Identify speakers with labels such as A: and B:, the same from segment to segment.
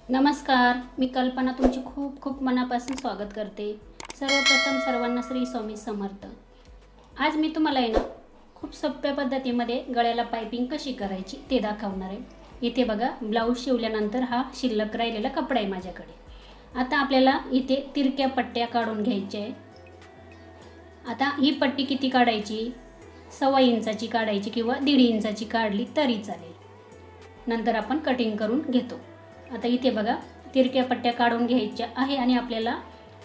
A: नमस्कार, मी कल्पना तुमचे खूप खूप मनापासून स्वागत करते। सर्वप्रथम सर्वांना श्री स्वामी समर्थ। आज मी तुम्हाला आहे ना खूप सोप्या पद्धतीमध्ये गळ्याला पाइपिंग कशी करायची ते दाखवणार आहे। इथे बघा, ब्लाऊज शिवल्यानंतर हा शिल्लक राहिलेला कपडा आहे माझ्याकडे। आता आपल्याला इथे तिरक्या पट्ट्या काढून घ्यायच्या आहे। आता ही पट्टी किती काढायची? 1.25 इंचाची काढायची किंवा 1.5 इंचाची काढली तरी चालेल। नंतर आपण कटिंग करून घेतो। आता इथे बघा, तिरक्या पट्ट्या काढून घ्यायच्या आहे आणि आपल्याला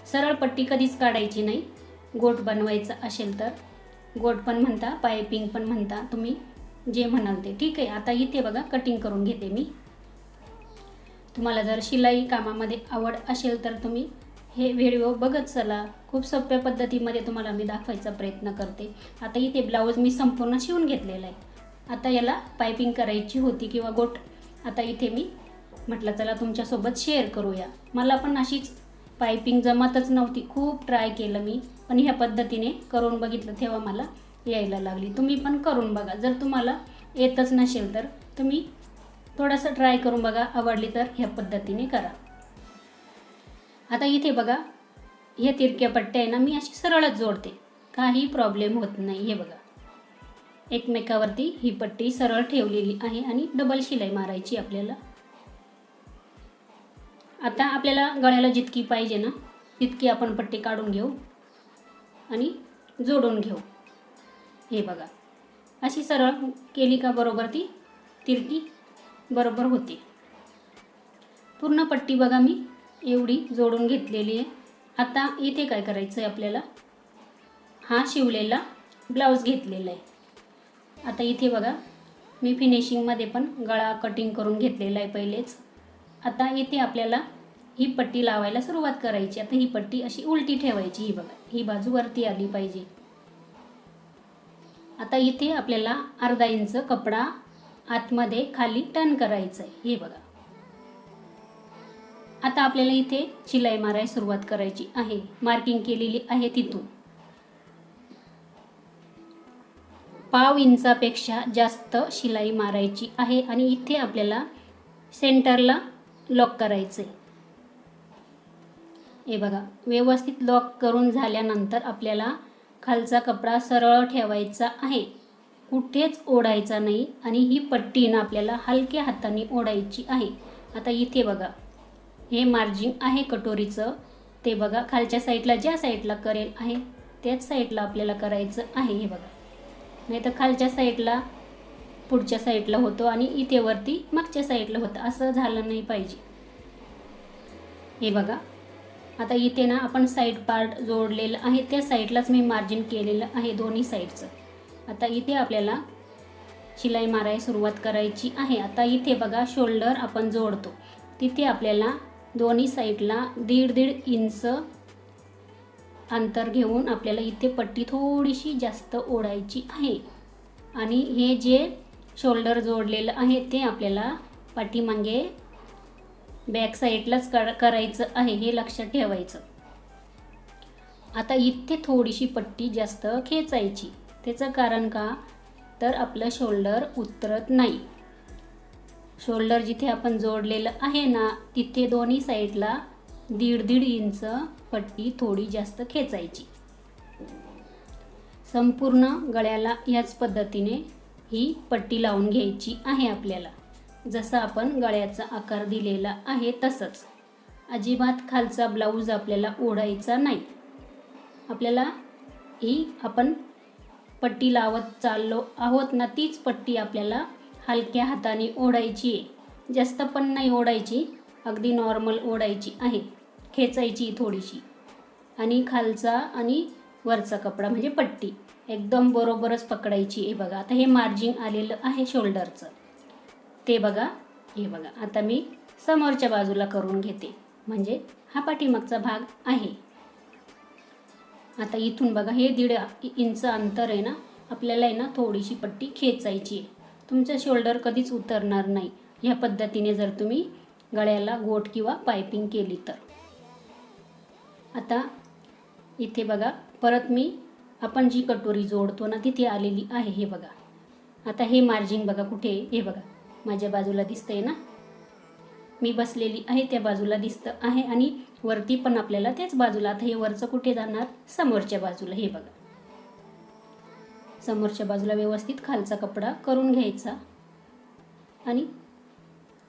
A: सरळ पट्टी कधीच काढायची नाही। गोट बनवायचा असेल तर गोट पण म्हणता, पाइपिंग पण म्हणता, तुम्ही जे म्हणाल ते ठीक आहे। आता इथे बघा, कटिंग करून घेते मी। तुम्हाला जर शिलाई कामामध्ये आवड असेल तर तुम्ही हे व्हिडिओ बघत चला। खूप सोप्या पद्धतीमध्ये तुम्हाला मी दाखवायचा प्रयत्न करते। आता इथे ब्लाऊज मी संपूर्ण शिवून घेतलेला आहे। आता याला पाइपिंग करायची होती किंवा गोट। आता इथे मी म्हटलं चला तुमच्यासोबत शेअर करूया। मला पण अशीच पाइपिंग जमतच नव्हती, खूप ट्राय केलं मी, पण ह्या पद्धतीने करून बघितलं तेव्हा मला यायला लागली। तुम्ही पण करून बघा। जर तुम्हाला येतच नसेल तर तुम्ही थोडंसं ट्राय करून बघा, आवडली तर ह्या पद्धतीने करा। आता इथे बघा, हे तिरक्या पट्ट्या आहे ना मी अशी सरळच जोडते, काही प्रॉब्लेम होत नाही। हे बघा, एकमेकावरती ही पट्टी सरळ ठेवलेली आहे आणि डबल शिलाई मारायची आपल्याला। आता आपल्याला गळ्याला जितकी पाहिजे ना तितकी आपण पट्टी काढून घेऊ आणि जोडून घेऊ। हे बघा, अशी सरळ केली का बरोबर ती तिरकी बरोबर होते। पूर्ण पट्टी बघा मी एवढी जोडून घेतलेली आहे। आता इथे काय करायचं आहे आपल्याला, हा शिवलेला ब्लाऊज घेतलेला आहे। आता इथे बघा, मी फिनिशिंगमध्ये पण गळा कटिंग करून घेतलेला आहे पहिलेच। आता इथे आपल्याला ही पट्टी लावायला सुरुवात करायची। आता ही पट्टी अशी उलटी ठेवायची। ही बघा, ही बाजू वरती आली पाहिजे। आता इथे आपल्याला अर्धा इंच कपडा आतमध्ये खाली टर्न करायचा आहे। हे बघा, आता आपल्याला इथे शिलाई मारायला सुरुवात करायची आहे। मार्किंग केलेली आहे तिथून 1/2 इंचापेक्षा जास्त शिलाई मारायची आहे आणि इथे आपल्याला सेंटरला लॉक करायचं आहे। हे बघा, व्यवस्थित लॉक करून झाल्यानंतर आपल्याला खालचा कपडा सरळ ठेवायचा आहे, कुठेच ओढायचा नाही आणि ही पट्टी ना आपल्याला हलक्या हाताने ओढायची आहे। आता इथे बघा, हे मार्जिन आहे कटोरीचं, ते बघा खालच्या साईडला ज्या साईडला करेल आहे त्याच साईडला आपल्याला करायचं आहे। हे बघा, नाही तर खालच्या साईडला पुढच्या साईडला होतो आणि इथे वरती मागच्या साईडला होतं, असं झालं नाही पाहिजे। हे बघा, आता इथे ना आपण साईड पार्ट जोडलेलं आहे, त्या साईडलाच मी मार्जिन केलेलं आहे दोन्ही साईडचं। आता इथे आपल्याला शिलाई मारायला सुरुवात करायची आहे। आता इथे बघा, शोल्डर आपण जोडतो तिथे आपल्याला दोन्ही साईडला 1.5 इंच अंतर घेऊन आपल्याला इथे पट्टी थोडीशी जास्त ओढायची आहे आणि हे जे शोल्डर जोडलेलं आहे ते आपल्याला पाठीमागे बॅक साईडलाच करायचं आहे, हे लक्षात ठेवायचं। आता इथे थोडीशी पट्टी जास्त खेचायची, त्याचं कारण का तर आपलं शोल्डर उतरत नाही। शोल्डर जिथे आपण जोडलेलं आहे ना तिथे दोन्ही साईडला 1.5 इंच पट्टी थोडी जास्त खेचायची। संपूर्ण गळ्याला याच पद्धतीने ही पट्टी लावून घ्यायची आहे आपल्याला, जसं आपण गळ्याचा आकार दिलेला आहे तसंच। अजिबात खालचा ब्लाऊज आपल्याला ओढायचा नाही। आपल्याला ही आपण पट्टी लावत चाललो आहोत ना, तीच पट्टी आपल्याला हलक्या हाताने ओढायची आहे, जास्त पण नाही ओढायची, अगदी नॉर्मल ओढायची आहे, खेचायची थोडीशी आणि खालचा आणि वरचा कपडा म्हणजे पट्टी एकदम बरोबरच पकडायची। हे बघा, आता हे मार्जिन आलेलं आहे शोल्डरचं, ते बघा। हे बघा, आता मी समोरच्या बाजूला करून घेते, म्हणजे हा पाठीमागचा भाग आहे। आता इथून बघा, हे 1.5 इंच अंतर आहे ना, आपल्याला आहे ना थोडीशी पट्टी खेचायची आहे। तुमचं शोल्डर कधीच उतरणार नाही ह्या पद्धतीने जर तुम्ही गळ्याला गोट किंवा पाइपिंग केली तर। आता इथे बघा, परत मी आपण जी कटोरी जोडतो ना तिथे आलेली आहे। हे बघा, आता हे मार्जिन बघा कुठे, हे बघा माझ्या बाजूला दिसतंय ना, मी बसलेली आहे त्या बाजूला दिसतं आहे आणि वरती पण आपल्याला त्याच बाजूला. आता हे वरचं कुठे जाणार? समोरच्या बाजूला. हे बघा, समोरच्या बाजूला व्यवस्थित खालचा कपडा करून घ्यायचा आणि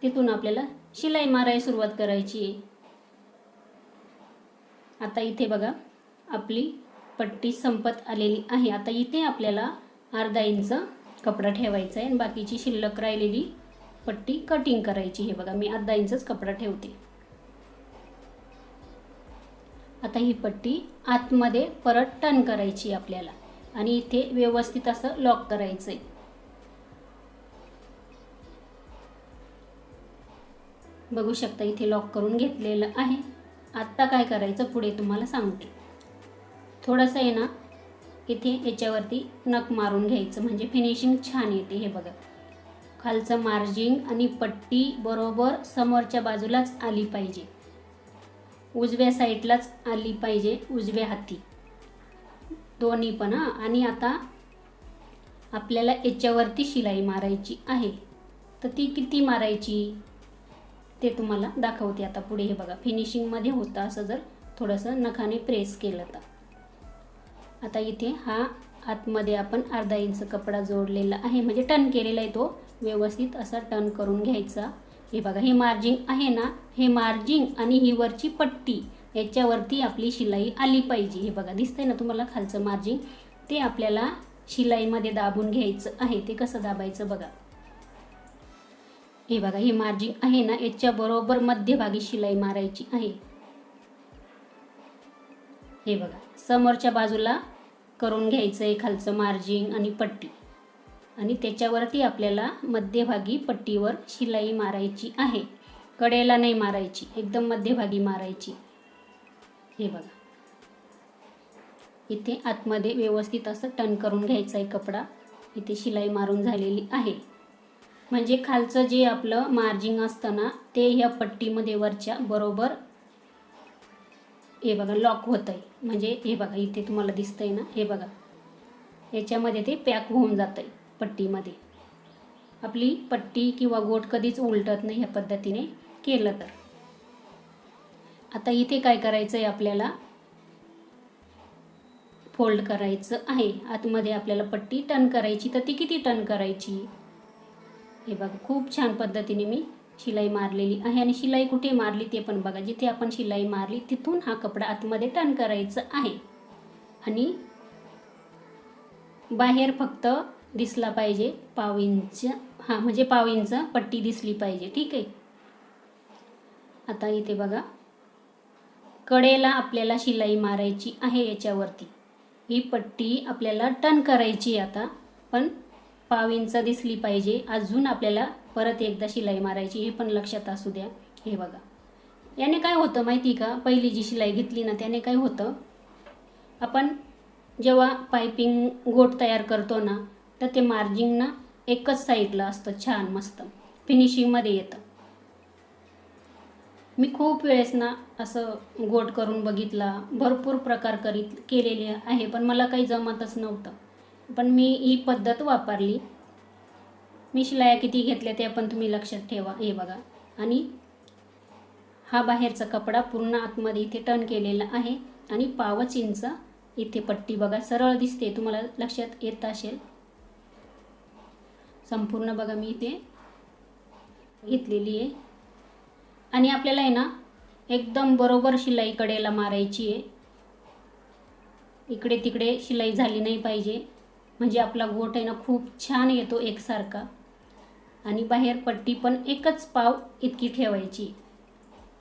A: तिथून आपल्याला शिलाई मारायला सुरुवात करायची आहे. आता इथे बघा आपली पट्टी संपत आलेली आहे. आता इथे आपल्याला अर्धा इंच कपडा ठेवायचा आहे आणि बाकीची शिल्लक राहिलेली पट्टी कटिंग करायची. हे बघा मी अर्धा इंचच कपडा ठेवते. आता ही पट्टी आतमध्ये परत टर्न करायची आपल्याला आणि इथे व्यवस्थित असं लॉक करायचं आहे. बघू शकता इथे लॉक करून घेतलेलं आहे. आत्ता काय करायचं पुढे तुम्हाला सांगते. थोडंसं आहे ना इथे याच्यावरती नख मारून घ्यायचं म्हणजे फिनिशिंग छान येते. हे बघा खालचं मार्जिंग आणि पट्टी बरोबर समोरच्या बाजूलाच आली पाहिजे, उजव्या साईडलाच आली पाहिजे, उजव्या हाती दोन्ही पण. आणि आता आपल्याला याच्यावरती शिलाई मारायची आहे. तर ती किती मारायची ते तुम्हाला दाखवते आता पुढे. हे बघा फिनिशिंगमध्ये होतं असं जर थोडंसं नखाने प्रेस केलं तर. आता इथे हा आतमध्ये आपण अर्धा इंच कपडा जोडलेला आहे म्हणजे टर्न केलेला आहे, तो व्यवस्थित असा टर्न करून घ्यायचा. हे बघा हे मार्जिंग आहे ना, हे मार्जिंग आणि ही वरची पट्टी याच्यावरती आपली शिलाई आली पाहिजे. हे बघा दिसतंय ना तुम्हाला खालचं मार्जिंग, ते आपल्याला शिलाईमध्ये दाबून घ्यायचं आहे. ते कसं दाबायचं बघा. हे बघा हे मार्जिंग आहे ना, याच्या बरोबर मध्यभागी शिलाई मारायची आहे. हे बघा समोरच्या बाजूला करून घ्यायचं आहे खालचं मार्जिंग आणि पट्टी आणि त्याच्यावरती आपल्याला मध्यभागी पट्टीवर शिलाई मारायची आहे. कडेला नाही मारायची, एकदम मध्यभागी मारायची. हे बघा इथे आतमध्ये व्यवस्थित असं टर्न करून घ्यायचं आहे कपडा. इथे शिलाई मारून झालेली आहे म्हणजे खालचं जे आपलं मार्जिंग असतं ना ते ह्या पट्टीमध्ये वरच्या बरोबर हे बघा लॉक होत आहे. म्हणजे हे बघा इथे तुम्हाला दिसतंय ना, हे बघा याच्यामध्ये ते पॅक होऊन जात आहे पट्टीमध्ये. आपली पट्टी किंवा गोट कधीच उलटत नाही ह्या पद्धतीने केलं तर. आता इथे काय करायचं आहे आपल्याला, फोल्ड करायचं आहे. आतमध्ये आपल्याला पट्टी टर्न करायची. तर ती किती टर्न करायची हे बघा खूप छान पद्धतीने मी शिलाई मारलेली आहे. आणि शिलाई कुठे मारली ते पण बघा, जिथे आपण शिलाई मारली तिथून हा कपडा आतमध्ये टर्न करायचं आहे आणि बाहेर फक्त दिसला पाहिजे पाव इंच, म्हणजे पाव इंच पट्टी दिसली पाहिजे. ठीक आहे. आता इथे बघा कडेला आपल्याला शिलाई मारायची आहे. याच्यावरती ही पट्टी आपल्याला टर्न करायची आता, पण पाव इंच दिसली पाहिजे. अजून आपल्याला परत एकदा शिलाई मारायची, हे पण लक्षात असू द्या. हे बघा याने काय होतं माहिती का, पहिली जी शिलाई घेतली ना त्याने काय होतं, आपण जेव्हा पायपिंग गोट तयार करतो ना तर ते मार्जिंग ना एकच साईडला असतं, छान मस्त फिनिशिंगमध्ये येतं. मी खूप वेळेस ना असं गोट करून बघितला, भरपूर प्रकार केलेले आहे, पण मला काही जमतच नव्हतं. पण मी ही पद्धत वापरली. मी शिलाया किती घेतल्या ते पण तुम्ही लक्षात ठेवा. हे बघा आणि हा बाहेरचा कपडा पूर्ण आतमध्ये इथे टर्न केलेला आहे आणि पावच इंच इथे पट्टी बघा सरळ दिसते, तुम्हाला लक्षात येत असेल. संपूर्ण बघा मी इथे घेतलेली आहे आणि आपल्याला आहे ना एकदम बरोबर शिलाई कडेला मारायची आहे. इकडे तिकडे शिलाई झाली नाही पाहिजे, म्हणजे आपला गोट आहे ना खूप छान येतो एकसारखा. आणि बाहेर पट्टी पण एकच पाव इतकी ठेवायची.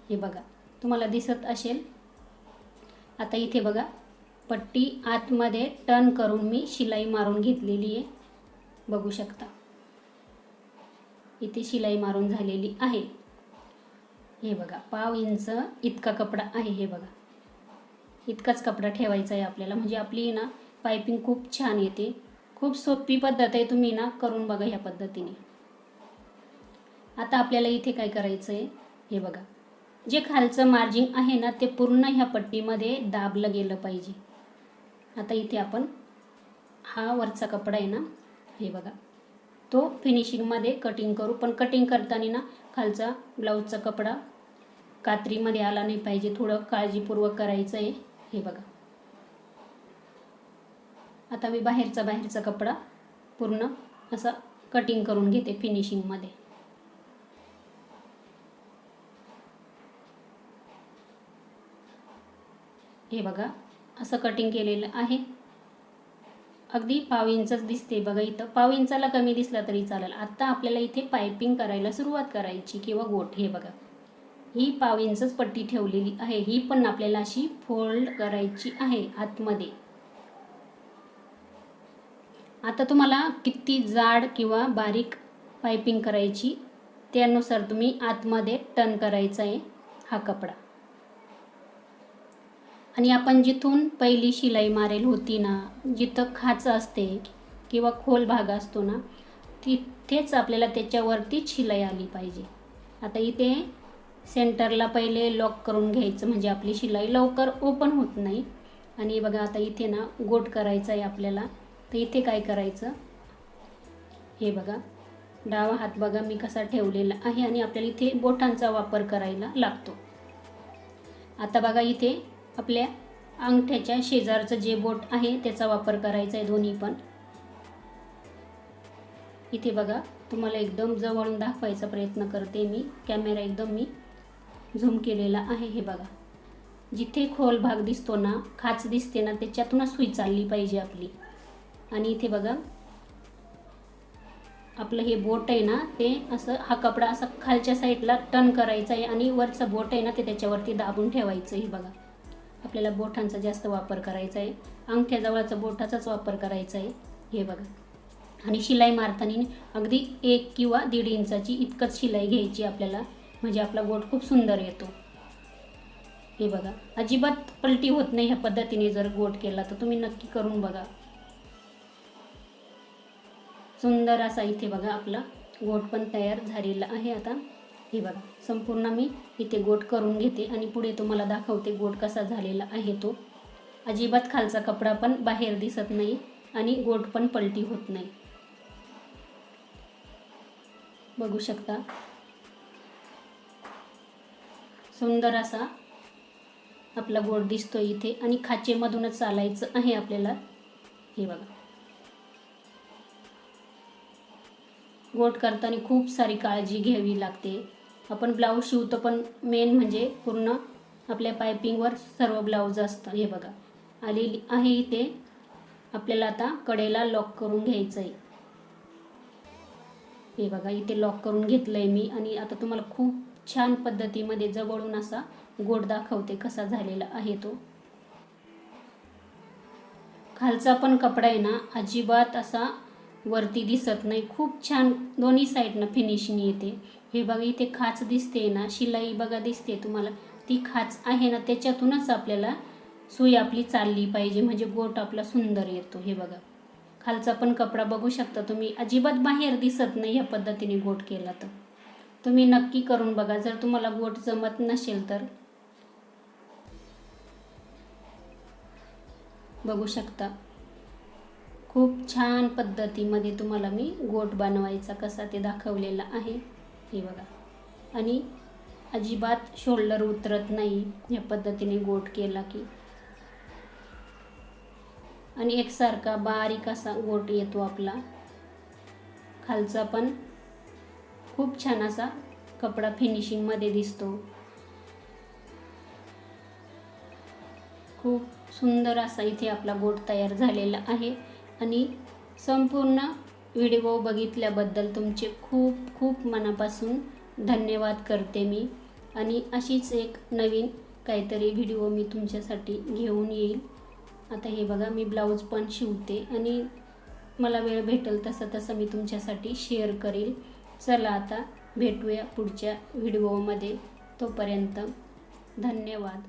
A: हे बघा तुम्हाला दिसत असेल. आता इथे बघा पट्टी आतमध्ये टर्न करून मी शिलाई मारून घेतलेली आहे, बघू शकता. इथे शिलाई मारून झालेली आहे. हे बघा पाव इंच इतका कपडा आहे. हे बघा इतकाच कपडा ठेवायचा आहे आपल्याला, म्हणजे आपली ना पायपिंग खूप छान येते. खूप सोपी पद्धत आहे, तुम्ही ना करून बघा ह्या पद्धतीने. आता आपल्याला इथे काय करायचं आहे, हे बघा जे खालचं मार्जिंग आहे ना ते पूर्ण ह्या पट्टीमध्ये दाबलं गेलं पाहिजे. आता इथे आपण हा वरचा कपडा आहे ना, हे बघा तो फिनिशिंगमध्ये कटिंग करू. पण कटिंग करताना ना खालचा ब्लाऊजचा कपडा कात्रीमध्ये आला नाही पाहिजे, थोडं काळजीपूर्वक करायचं आहे. हे बघा, आता मी बाहेरचा कपडा पूर्ण असा कटिंग करून घेते फिनिशिंगमध्ये. हे बघा, असं कटिंग केलेलं आहे. अगदी पाव इंचच दिसते बघा, इथं पाव इंचाला कमी दिसला तरी चालेल. आता आपल्याला इथे पायपिंग करायला सुरुवात करायची किंवा गोट. हे बघा, ही पाव इंचच पट्टी ठेवलेली आहे. ही पण आपल्याला अशी फोल्ड करायची आहे आतमध्ये. आता तुम्हाला किती जाड किंवा बारीक पायपिंग करायची त्यानुसार तुम्ही आतमध्ये टर्न करायचा आहे हा कपडा. आणि आपण जिथून पहिली शिलाई मारेल होती ना, जिथं खाच असते किंवा खोल भाग असतो ना, तिथेच आपल्याला त्याच्यावरतीच शिलाई आली पाहिजे. आता इथे सेंटरला पहिले लॉक करून घ्यायचं, म्हणजे आपली शिलाई लवकर ओपन होत नाही. आणि बघा, आता इथे ना गोट करायचा आहे आपल्याला. तर इथे काय करायचं, हे बघा, डावा हात बघा मी कसा ठेवलेला आहे आणि आपल्याला इथे बोटांचा वापर करायला लागतो. आता बघा, इथे आपल्या अंगठ्याच्या शेजारचं जे बोट आहे त्याचा वापर करायचा आहे दोन्ही पण. इथे बघा, तुम्हाला एकदम जवळून दाखवायचा प्रयत्न करते मी. कॅमेरा एकदम मी झूम केलेला आहे. हे बघा, जिथे खोल भाग दिसतो ना, खाच दिसते ना, त्याच्यातूनच सुई चालली पाहिजे आपली. आणि इथे बघा, आपलं हे बोट आहे ना, ते असं हा कपडा असा खालच्या साईडला टर्न करायचा आहे आणि वरचं बोट आहे ना ते त्याच्यावरती दाबून ठेवायचं. हे बघा, आपल्याला बोटांचा जास्त वापर करायचा आहे, अंगठ्याजवळचा बोटाचाच वापर करायचा आहे. हे बघा, आणि शिलाई मारताना अगदी 1 किंवा 1.5 इंचाची इतकंच शिलाई घ्यायची आपल्याला, म्हणजे आपला गोट खूप सुंदर येतो. हे बघा, अजिबात पलटी होत नाही ह्या पद्धतीने जर गोट केला तर. तुम्ही नक्की करून बघा. सुंदर असा इथे बघा आपला गोट पण तयार झालेला आहे. आता हे बघा, संपूर्ण मी इथे गोट करून घेते आणि पुढे तुम्हाला दाखवते गोट कसा झालेला आहे तो. अजिबात खालचा कपडा पण बाहेर दिसत नाही आणि गोट पण पलटी होत नाही. बघू शकता, सुंदर असा आपला गोट दिसतोय इथे. आणि खाचेमधूनच चालायचं आहे आपल्याला. हे बघा, गोट करताना खूप सारी काळजी घ्यावी लागते. आपण ब्लाऊज शिवतो पण मेन म्हणजे पूर्ण आपल्या पायपिंगवर सर्व ब्लाऊज असतं. हे बघा, आलेली आहे इथे. आपल्याला आता कडेला लॉक करून घ्यायचं आहे. हे बघा, इथे लॉक करून घेतलं आहे मी. आणि आता तुम्हाला खूप छान पद्धतीमध्ये जवळून असा गोट दाखवते कसा झालेला आहे तो. खालचा पण कपडा आहे ना, अजिबात असा वरती दिसत नाही. खूप छान दोन्ही साईडनं फिनिशिंग येते. हे बघा, इथे खाच दिसते ना, शिलाई बघा दिसते तुम्हाला, ती खाच आहे ना, त्याच्यातूनच आपल्याला सुई आपली चालली पाहिजे, म्हणजे गोट आपला सुंदर येतो. हे बघा, खालचा पण कपडा बघू शकता तुम्ही, अजिबात बाहेर दिसत नाही ह्या पद्धतीने गोट केला तर. तुम्ही नक्की करून बघा जर तुम्हाला गोट जमत नसेल तर. बघू शकता, खूप छान पद्धतीमध्ये तुम्हाला मी गोट बनवायचा कसा ते दाखवलेला आहे. हे बघा, आणि अजिबात शोल्डर उतरत नाही या पद्धतीने गोट केला की. आणि एकसारखा बारीक असा गोट येतो आपला. खालचा पण खूप छान असा कपडा फिनिशिंगमध्ये दिसतो. खूप सुंदर असा इथे आपला गोट तयार झालेला आहे. आणि संपूर्ण व्हिडिओ बघितल्याबद्दल तुमचे खूप खूप मनापासून धन्यवाद करते मी. आणि अशीच एक नवीन काहीतरी व्हिडिओ मी तुमच्यासाठी घेऊन येईल. आता हे बघा, मी ब्लाऊज पण शिवते आणि मला वेळ भेटेल तसं मी तुमच्यासाठी शेअर करेल. चला, आता भेटूया पुढच्या व्हिडिओमध्ये. तोपर्यंत धन्यवाद.